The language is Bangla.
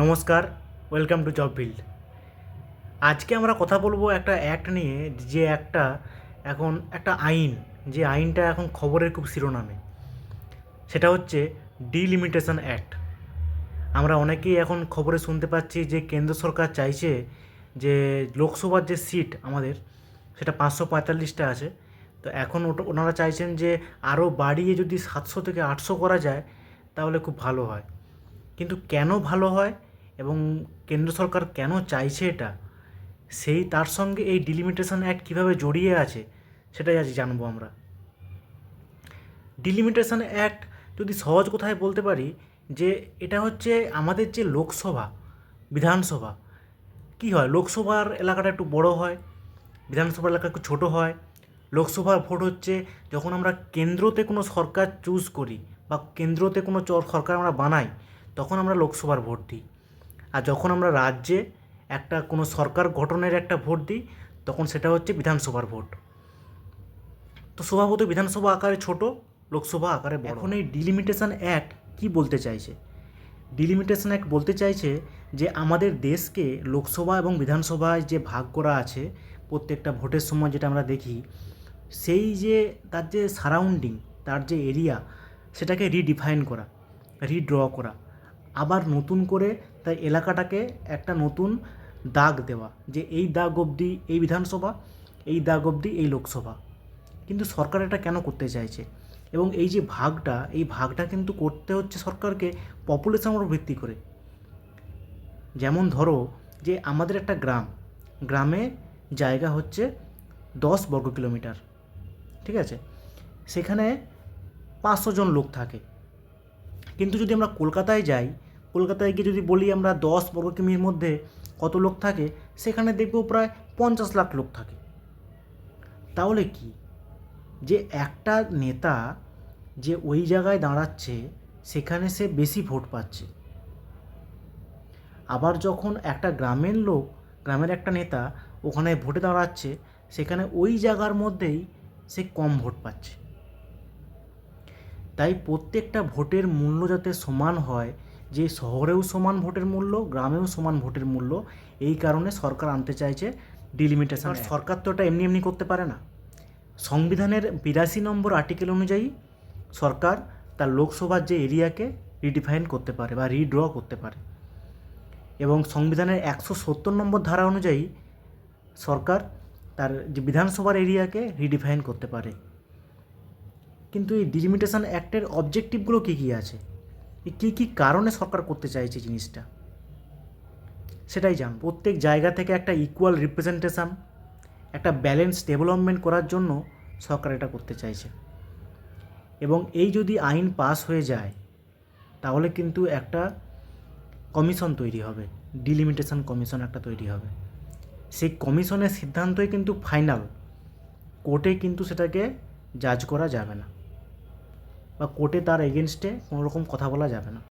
নমস্কার, ওয়েলকাম টু জব বিল্ড। আজকে আমরা কথা বলবো একটা অ্যাক্ট নিয়ে, যে এখন একটা আইন, যে আইনটা এখন খবরের খুব শিরোনামে। সেটা হচ্ছে ডিলিমিটেশন অ্যাক্ট। আমরা অনেকেই এখন খবরে শুনতে পাচ্ছি যে কেন্দ্র সরকার চাইছে যে লোকসভার যে সিট আমাদের, সেটা 545টা আছে। তো এখন ওনারা চাইছেন যে আরও বাড়িয়ে যদি 700 থেকে 800 করা যায় তাহলে খুব ভালো হয়। কিন্তু কেন ভালো হয় এবং কেন্দ্র সরকার কেন চাইছে এটা, তার সঙ্গে এই ডিলিমিটেশন অ্যাক্ট কীভাবে জড়িয়ে আছে সেটাই আজ জানবো আমরা। ডিলিমিটেশন অ্যাক্ট যদি সহজ কথায় বলতে পারি, যে এটা হচ্ছে আমাদের যে লোকসভা, বিধানসভা, কী হয়, লোকসভার এলাকাটা একটু বড় হয়, বিধানসভার এলাকা একটু ছোটো হয়। লোকসভার ভোট হচ্ছে যখন আমরা কেন্দ্রতে কোনো সরকার চুজ করি বা কেন্দ্রতে কোনো সরকার আমরা বানাই, তখন আমরা লোকসভার ভোট দিই। আর যখন আমরা রাজ্যে একটা কোনো সরকার গঠনের একটা ভোট দিই, তখন সেটা হচ্ছে বিধানসভার ভোট। তো স্বভাবতই বিধানসভা আকারে ছোট, লোকসভা আকারে বড়। এখন এই ডিলিমিটেশন অ্যাক্ট কী বলতে চাইছে? ডিলিমিটেশন অ্যাক্ট বলতে চাইছে যে আমাদের দেশকে লোকসভা এবং বিধানসভায় যে ভাগ করা আছে, প্রত্যেকটা ভোটের সময় যেটা আমরা দেখি, সেই যে তার যে সারাউন্ডিং, তার যে এরিয়া, সেটাকে রিডিফাইন করা, রিড্র করা, আবার নতুন করে তাই এলাকাটাকে একটা নতুন দাগ দেওয়া, যে এই দাগ অবধি এই বিধানসভা, এই দাগ অবধি এই লোকসভা। কিন্তু সরকার এটা কেন করতে চাইছে? এবং এই যে ভাগটা, এই ভাগটা কিন্তু করতে হচ্ছে সরকারকে পপুলেশনের উপর ভিত্তি করে। যেমন ধরো যে আমাদের একটা গ্রামে জায়গা হচ্ছে 10 বর্গ কিলোমিটার, ঠিক আছে? সেখানে 500 জন লোক থাকে। কিন্তু যদি আমরা কলকাতায় যাই, কলকাতায় গিয়ে যদি বলি আমরা 10 বর্গ কিমির মধ্যে কত লোক থাকে, সেখানে দেখবো প্রায় 50 লাখ লোক থাকে। তাহলে কি, যে একটা নেতা যে ওই জায়গায় দাঁড়াচ্ছে, সেখানে সে বেশি ভোট পাচ্ছে। আবার যখন একটা গ্রামের লোক, গ্রামের একটা নেতা ওখানে ভোটে দাঁড়াচ্ছে, সেখানে ওই জায়গার মধ্যেই সে কম ভোট পাচ্ছে। তাই প্রত্যেকটা ভোটের মূল্য যাতে সমান হয়, যে শহরেও সমান ভোটের মূল্য, গ্রামেও সমান ভোটের মূল্য, এই কারণে সরকার আনতে চাইছে ডিলিমিটেশন। সরকার তো এটা এমনি এমনি করতে পারে না। সংবিধানের 82 নম্বর আর্টিকেল অনুযায়ী সরকার তার লোকসভার যে এরিয়াকে রিডিফাইন করতে পারে বা রিড্র করতে পারে, এবং সংবিধানের 170 নম্বর ধারা অনুযায়ী সরকার তার যে বিধানসভার এরিয়াকে রিডিফাইন করতে পারে। কিন্তু এই ডিলিমিটেশন অ্যাক্টের অবজেক্টিভগুলো কী কী আছে, কী কী কারণে সরকার করতে চাইছে জিনিসটা, সেটাই জান। প্রত্যেক জায়গা থেকে একটা ইকুয়াল রিপ্রেজেন্টেশন, একটা ব্যালেন্স ডেভেলপমেন্ট করার জন্য সরকার এটা করতে চাইছে। এবং এই যদি আইন পাস হয়ে যায়, তাহলে কিন্তু একটা কমিশন তৈরি হবে, ডিলিমিটেশন কমিশন একটা তৈরি হবে। সেই কমিশনের সিদ্ধান্তই কিন্তু ফাইনাল, কোর্টে কিন্তু সেটাকে জাজ করা যাবে না, বা কোর্টে তার এগেনস্টে কোনো রকম কথা বলা যাবে না।